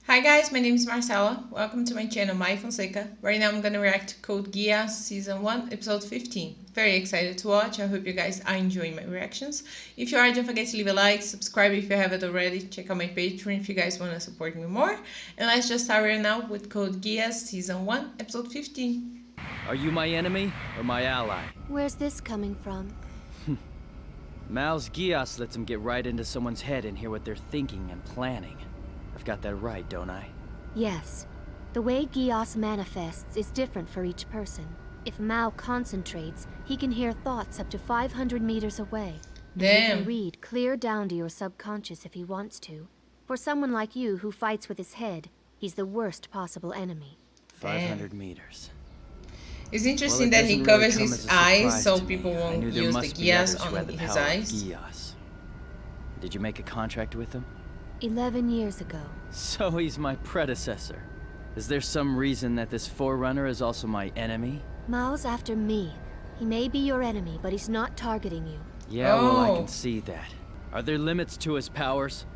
Hi guys, my name is Marcella. Welcome to my channel, My Fonseca. Right now I'm gonna react to Code Geass Season 1, Episode 15. Very excited to watch. I hope you guys are enjoying my reactions. If you are, don't forget to leave a like, subscribe if you haven't already, check out my Patreon if you guys want to support me more. And let's just start right now with Code Geass Season 1, Episode 15. Are you my enemy or my ally? Where's this coming from? Mal's Geass lets him get right into someone's head and hear what they're thinking and planning. I've got that right, don't I? Yes. The way Geass manifests is different for each person. If Mao concentrates, he can hear thoughts up to 500 meters away. He can read clear down to your subconscious if he wants to. For someone like you who fights with his head, he's the worst possible enemy. 500 meters. It's interesting that he covers his eyes so people won't use the Geass on his eyes. Geass. Did you make a contract with him? 11 years ago. So he's my predecessor. Is there some reason that this Forerunner is also my enemy? Mao's after me. He may be your enemy, but he's not targeting you. Yeah, well, I can see that. Are there limits to his powers?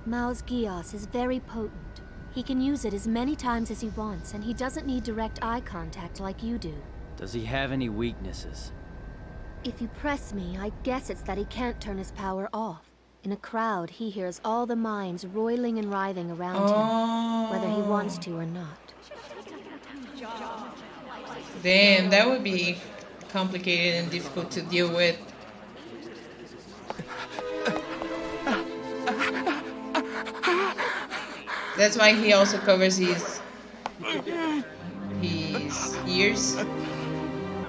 Mao's Geass is very potent. He can use it as many times as he wants, and he doesn't need direct eye contact like you do. Does he have any weaknesses? If you press me, I guess it's that he can't turn his power off. In a crowd, he hears all the minds roiling and writhing around him, whether he wants to or not. Damn, that would be complicated and difficult to deal with. That's why he also covers his ears.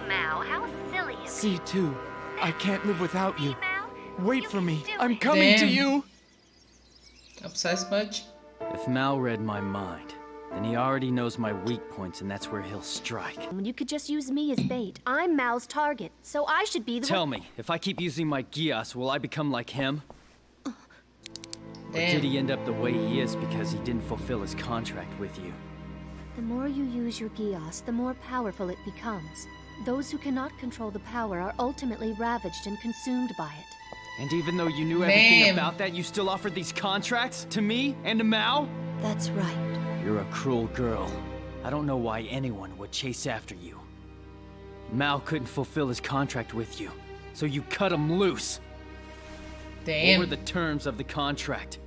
Mao, how silly is C2, I can't live without you. Wait for me. I'm coming to you. Obsessed much? If Mal read my mind, then he already knows my weak points and that's where he'll strike. You could just use me as bait. I'm Mao's target, so I should be the Tell me, if I keep using my Geass, will I become like him? Or did he end up the way he is because he didn't fulfill his contract with you? The more you use your Geass, the more powerful it becomes. Those who cannot control the power are ultimately ravaged and consumed by it. And even though you knew everything about that, you still offered these contracts to me and to Mao? That's right. You're a cruel girl. I don't know why anyone would chase after you. Mao couldn't fulfill his contract with you, so you cut him loose. Damn. What were the terms of the contract?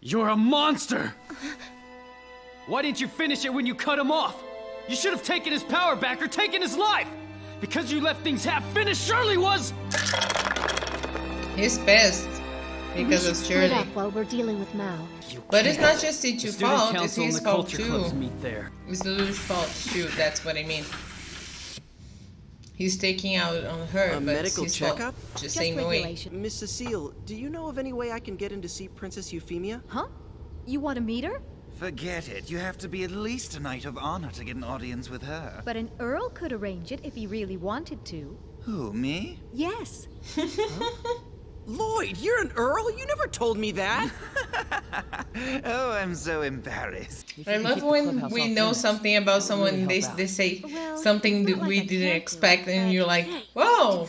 You're a monster! Why didn't you finish it when you cut him off? You should have taken his power back or taken his life! Because you left things half-finished, Shirley was! He's pissed because of Shirley. Up while we're dealing with Mao. But it's not just C2's fault, it's his fault too. Meet there. It's Lulu's fault too, that's what I mean. He's taking out on her, A but medical it's his checkup? fault. Just same way. Miss Cecile, do you know of any way I can get in to see Princess Euphemia? Huh? You want to meet her? Forget it. You have to be at least a knight of honor to get an audience with her. But an earl could arrange it if he really wanted to. Who, me? Yes. Lloyd, you're an earl? You never told me that! Oh, I'm so embarrassed. I love when we know something about someone and they say something that we didn't expect and you're like, whoa,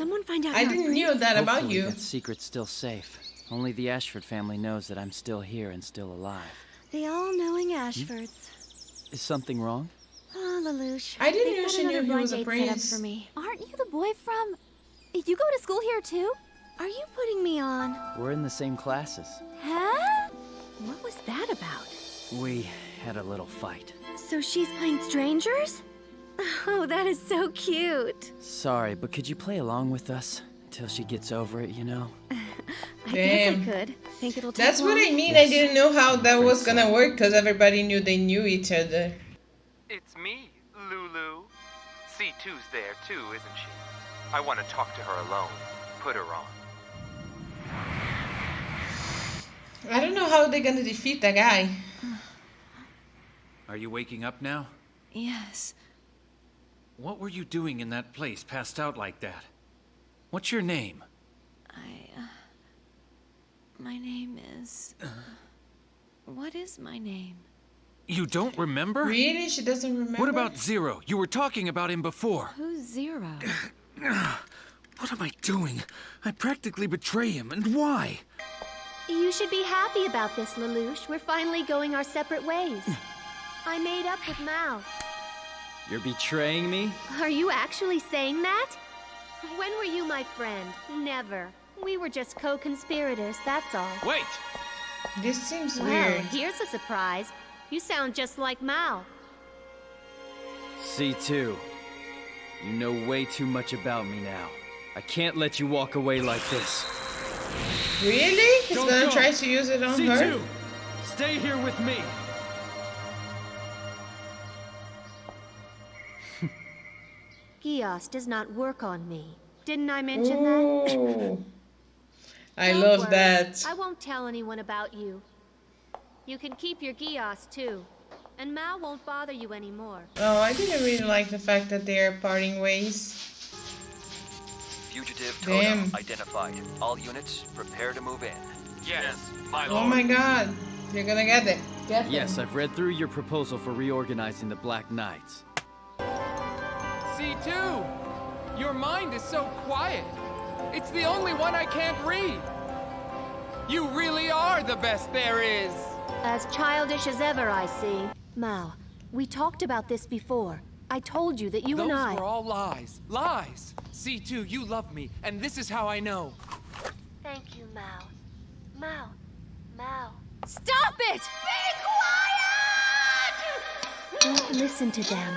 I didn't know that about Hopefully you. that secret's still safe. Only the Ashford family knows that I'm still here and still alive. The all-knowing Ashfords. Is something wrong? Oh, Lelouch. I didn't know she knew he was a Set up prince. for me. Aren't you the boy from... You go to school here too? Are you putting me on? We're in the same classes. Huh? What was that about? We had a little fight. So she's playing strangers? Oh, that is so cute. Sorry, but could you play along with us? Until she gets over it, you know? I guess I could. Think it'll take That's what long? I mean. Yes. I didn't know how that was gonna work because everybody knew they knew each other. It's me, Lulu. C2's there too, isn't she? I want to talk to her alone. Put her on. I don't know how they're gonna defeat that guy. Are you waking up now? Yes. What were you doing in that place, passed out like that? What's your name? My name is... What is my name? You don't remember? Really? She doesn't remember? What about Zero? You were talking about him before. Who's Zero? What am I doing? I practically betray him, and why? You should be happy about this, Lelouch. We're finally going our separate ways. I made up with Mao. You're betraying me? Are you actually saying that? When were you my friend? Never. We were just co-conspirators, that's all. Wait! This seems Well, weird. here's a surprise. You sound just like Mao. C2, you know way too much about me now. I can't let you walk away like this. Really? He's Don't gonna go. try to use it on C2, her? stay here with me. Geass does not work on me. Didn't I mention that? Ooh. I Don't love worry. that. I won't tell anyone about you. You can keep your Geass too. And Mao won't bother you anymore. Oh, I didn't really like the fact that they are parting ways. Fugitive Damn. totem identified. All units, prepare to move in. Yes, my Oh lord. my god. You're gonna get it. Get them. Yes, I've read through your proposal for reorganizing the Black Knights. C2! Your mind is so quiet. It's the only one I can't read. You really are the best there is. As childish as ever, I see. Mao, we talked about this before. I told you that you and I... Those were all lies. Lies! C2, you love me, and this is how I know. Thank you, Mao. Mao. Stop it! Be quiet! Don't listen to them.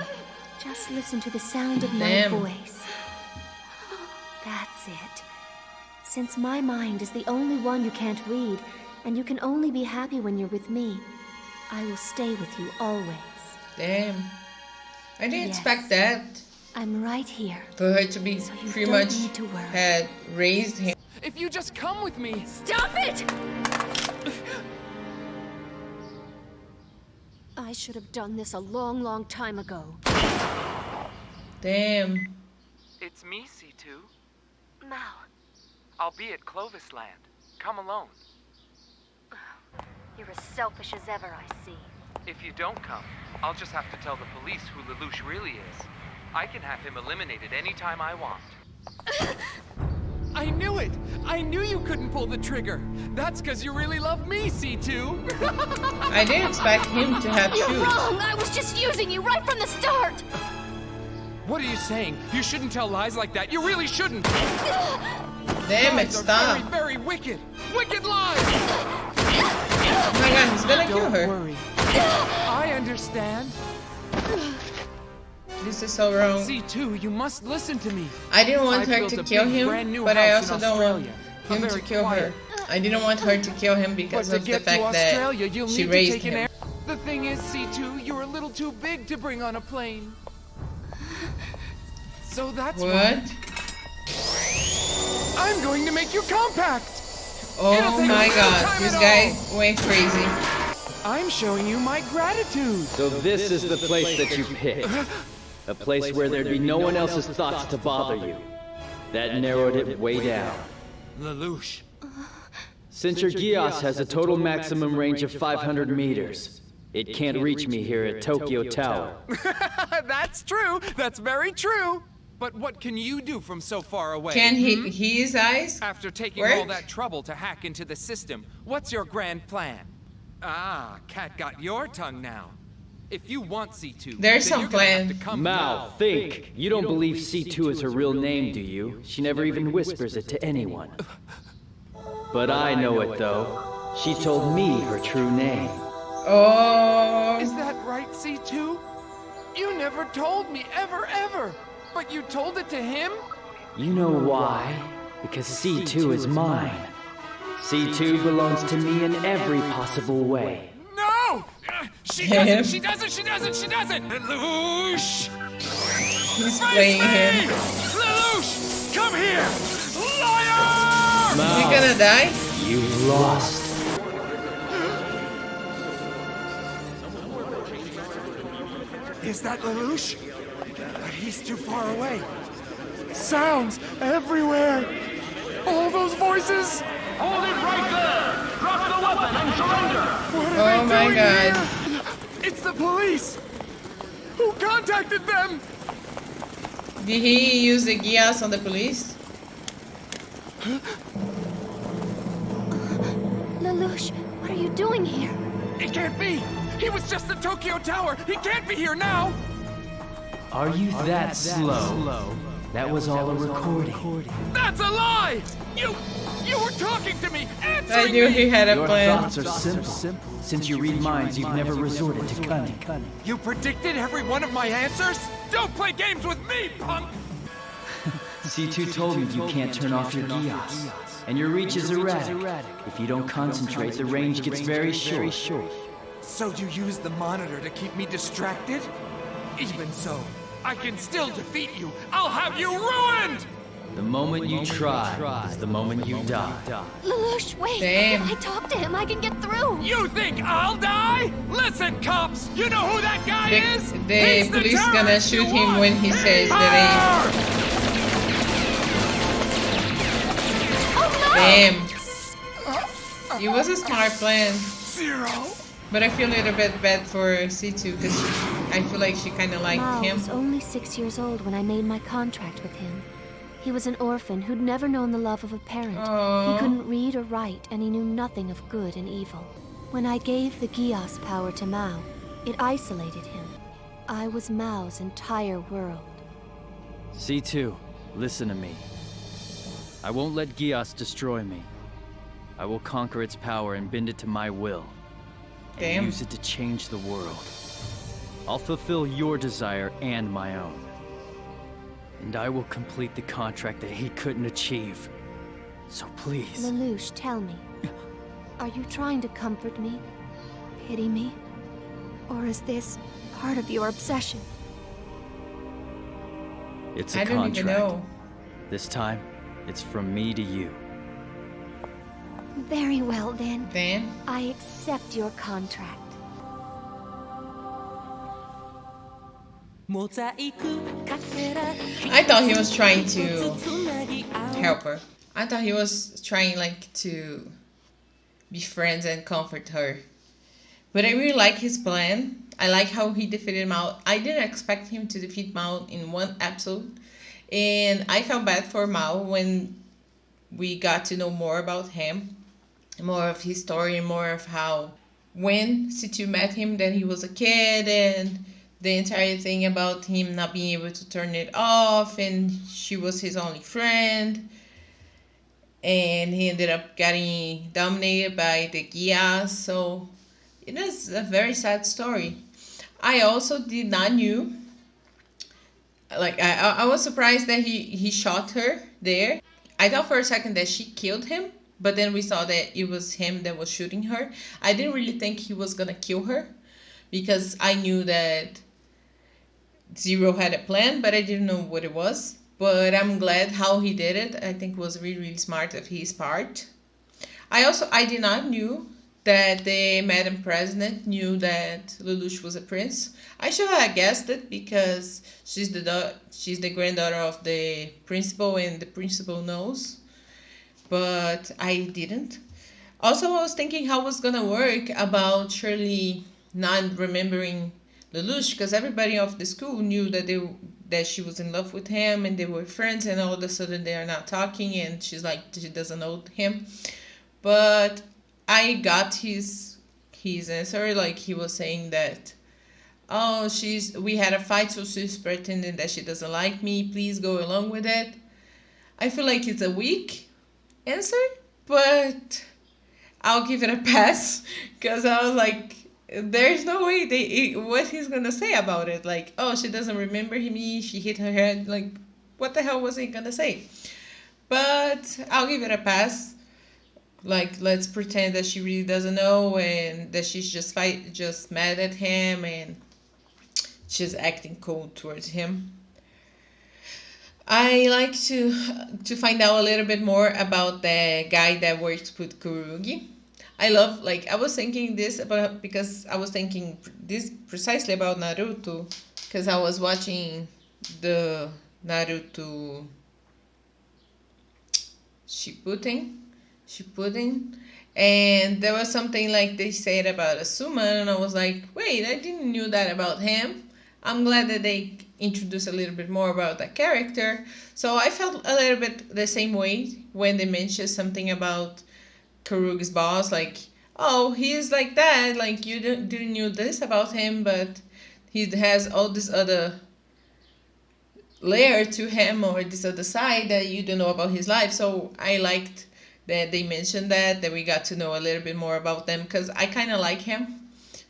Just listen to the sound of my Damn. voice. That's it. Since my mind is the only one you can't read, and you can only be happy when you're with me, I will stay with you always. Damn. I didn't Yes. expect that. I'm right here. For her to be So you pretty don't much need to worry. had raised him. If you just come with me. Stop it! I should have done this a long, long time ago. Damn. It's me, C2. Mao, I'll be at Clovis Land. Come alone. you're as selfish as ever, I see. If you don't come, I'll just have to tell the police who Lelouch really is. I can have him eliminated anytime I want. I knew it! I knew you couldn't pull the trigger. That's because you really love me, C2. I didn't expect him to have You're shoes. wrong! I was just using you right from the start! What are you saying? You shouldn't tell lies like that. You really shouldn't. Damn it, Lies are stop. very, very wicked. Wicked lies! Oh my god, he's gonna kill Don't her. worry. I understand. This is so wrong. C2, you must listen to me. I didn't want I've her built to a kill big, him, brand-new but I house also in don't want Australia. him to Very kill quiet. her. I didn't want her to kill him But because to of the get to fact Australia, that you'll she need to raised take an him. air. The thing is, C2, you're a little too big to bring on a plane. So that's What? why I'm going to make you compact. Oh take my no god, time this at guy all. went crazy. I'm showing you my gratitude. So this is the place that you picked. A place where there'd be no one else's thoughts to bother you. That narrowed it way down. Lelouch. Since your Geass has a total maximum range of 500 meters, it can't reach me here at Tokyo Tower. That's true. That's very true. But what can you do from so far away? Can his eyes? After taking work? all that trouble to hack into the system, what's your grand plan? Ah, Cat got your tongue now. If you want C2, There's then some you're gonna have plan. to come Mao, now. think. You don't believe C2 is her real name, do you? She never even whispers it to anyone. But I know it, though. She told me her true name. Oh. Is that right, C2? You never told me, ever. But you told it to him? You know why? Because C2 is mine. C2 belongs to me in every possible way. No! She doesn't, she doesn't! Lelouch! He's playing him. Lelouch! Come here! Liar! Is he gonna die? You lost. Is that Lelouch? But he's too far away. Sounds everywhere! All those voices! Hold it right there! Drop the weapon and surrender! What Oh are they my doing God. here? It's the police! Who contacted them? Did he use the Geass on the police? Lelouch, what are you doing here? It can't be! He was just in Tokyo Tower! He can't be here now! Are you that slow? That was all a recording. That's a lie! You were talking to me, answering I knew he had a Your plan. thoughts are simple. Since you read minds, you've never resorted to cunning. You predicted every one of my answers? Don't play games with me, punk! C2 told me you can't turn off your Geass, and your reach is erratic. If you don't concentrate, the range gets very short. So you use the monitor to keep me distracted? Even so, I can still defeat you! I'll have you ruined! The moment you try is the moment you die. Lelouch, wait! Damn. If I talk to him, I can get through! You think I'll die? Listen, cops! You know who that guy is? The He's police gonna terrorist shoot you him want. when he says the Power! name. Damn. It was a smart plan. Zero. But I feel a little bit bad for C2 because I feel like she kind of liked Mao him. was only 6 years old when I made my contract with him. He was an orphan who'd never known the love of a parent. Aww. He couldn't read or write, and he knew nothing of good and evil. When I gave the Geass power to Mao, it isolated him. I was Mao's entire world. C2, listen to me. I won't let Geass destroy me. I will conquer its power and bend it to my will. Damn. And use it to change the world. I'll fulfill your desire and my own. And I will complete the contract that he couldn't achieve. So please. Lelouch, tell me. Are you trying to comfort me? Pity me? Or is this part of your obsession? It's a I don't even contract. know. This time, it's from me to you. Very well then. Then I accept your contract. I thought he was trying to help her. I thought he was trying like to be friends and comfort her. But I really like his plan. I like how he defeated Mao. I didn't expect him to defeat Mao in one episode. And I felt bad for Mao when we got to know more about him. More of his story, more of how when C2 met him that he was a kid, and the entire thing about him not being able to turn it off, and she was his only friend, and he ended up getting dominated by the Geass. So it is a very sad story. I also did not knew, like I was surprised that he shot her there. I thought for a second that she killed him, but then we saw that it was him that was shooting her. I didn't really think he was gonna kill her because I knew that Zero had a plan, but I didn't know what it was. But I'm glad how he did it. I think it was really, really smart of his part. I did not knew that the Madam President knew that Lelouch was a prince. I should have guessed it because she's the granddaughter of the principal, and the principal knows. But I didn't. Also, I was thinking how it was gonna work about Shirley not remembering Lelouch, because everybody of the school knew that she was in love with him and they were friends, and all of a sudden they are not talking and she's like, she doesn't know him. But I got his answer. Like, he was saying that, oh, we had a fight, so she's pretending that she doesn't like me, please go along with it. I feel like it's a weak answer, but I'll give it a pass, because I was like, there's no way what he's gonna say about it. Like, oh, she doesn't remember me, she hit her head. Like, what the hell was he gonna say? But I'll give it a pass. Like, let's pretend that she really doesn't know, and that she's just mad at him, and she's acting cold towards him. I like to find out a little bit more about the guy that works with Kurugi. I was thinking this because I was thinking this precisely about Naruto, because I was watching the Naruto Shippuden, and there was something like they said about Asuma, and I was like, wait, I didn't know that about him. I'm glad that they introduced a little bit more about that character. So I felt a little bit the same way when they mentioned something about Kurugi's boss. Like, oh, he is like that, like you didn't knew this about him, but he has all this other layer to him, or this other side that you don't know about his life. So I liked that they mentioned that we got to know a little bit more about them, because I kind of like him,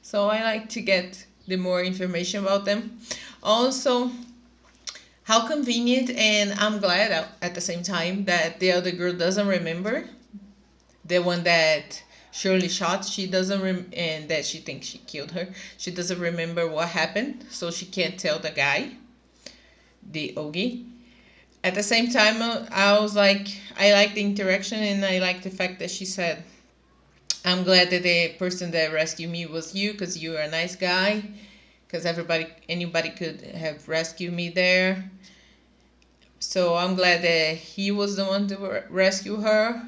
so I like to get the more information about them. Also, how convenient, and I'm glad at the same time that the other girl doesn't remember, the one that Shirley shot, she doesn't and that she thinks she killed her, she doesn't remember what happened, so she can't tell the guy, the Ogie. At the same time, I was like, I like the interaction, and I like the fact that she said, I'm glad that the person that rescued me was you, because you are a nice guy, because anybody could have rescued me there. So I'm glad that he was the one to rescue her,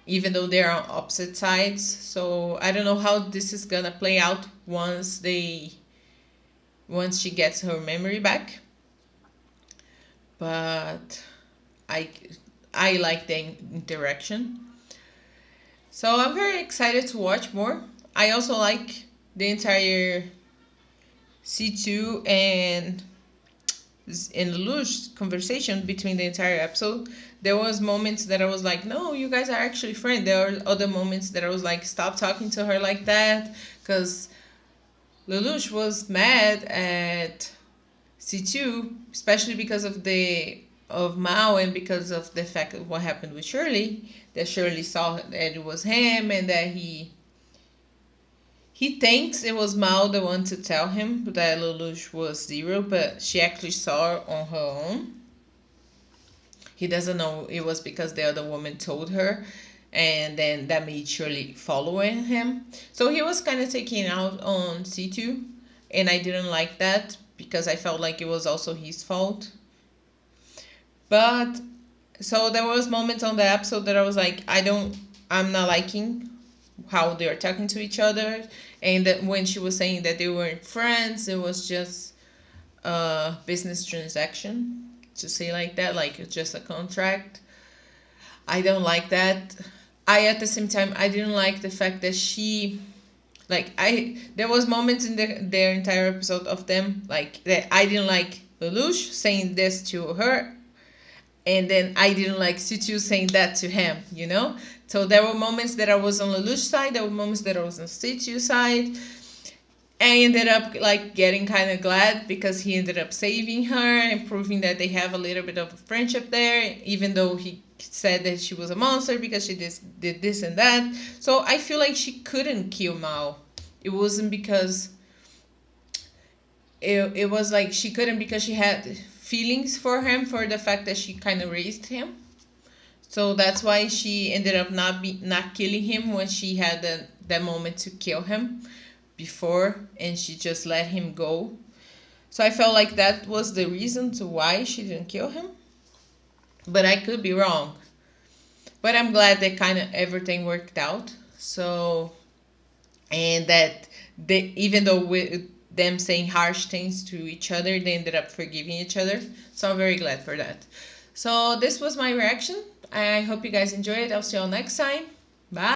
even though they're on opposite sides. So I don't know how this is gonna play out once she gets her memory back. But I like the interaction. So I'm very excited to watch more. I also like the entire C2 and Lelouch's conversation between the entire episode. There was moments that I was like, no, you guys are actually friends. There were other moments that I was like, stop talking to her like that, because Lelouch was mad at C2, especially because of Mao, and because of the fact of what happened with Shirley, that Shirley saw that it was him, and that he thinks it was Mao the one to tell him that Lelouch was Zero, but she actually saw it on her own. He doesn't know it was because the other woman told her, and then that made Shirley following him. So he was kind of taking out on C2, and I didn't like that, because I felt like it was also his fault. But so there was moments on the episode that I was like, I'm not liking how they're talking to each other, and that when she was saying that they weren't friends, it was just a business transaction, to say like that, like it's just a contract. I don't like that. At the same time, I didn't like the fact that there was moments in their entire episode of them, like, that I didn't like Lelouch saying this to her, and then I didn't like C2 saying that to him, you know? So there were moments that I was on Lelouch's side, there were moments that I was on C2's side. I ended up like getting kind of glad, because he ended up saving her and proving that they have a little bit of a friendship there, even though he said that she was a monster because she did this and that. So I feel like she couldn't kill Mao. It wasn't because it was like she couldn't, because she had feelings for him, for the fact that she kind of raised him. So that's why she ended up not killing him when she had that moment to kill him before, and she just let him go. So I felt like that was the reason to why she didn't kill him, but I could be wrong. But I'm glad that kind of everything worked out. So, and that even though with them saying harsh things to each other, they ended up forgiving each other. So I'm very glad for that. So this was my reaction. I hope you guys enjoyed it. I'll see you all next time.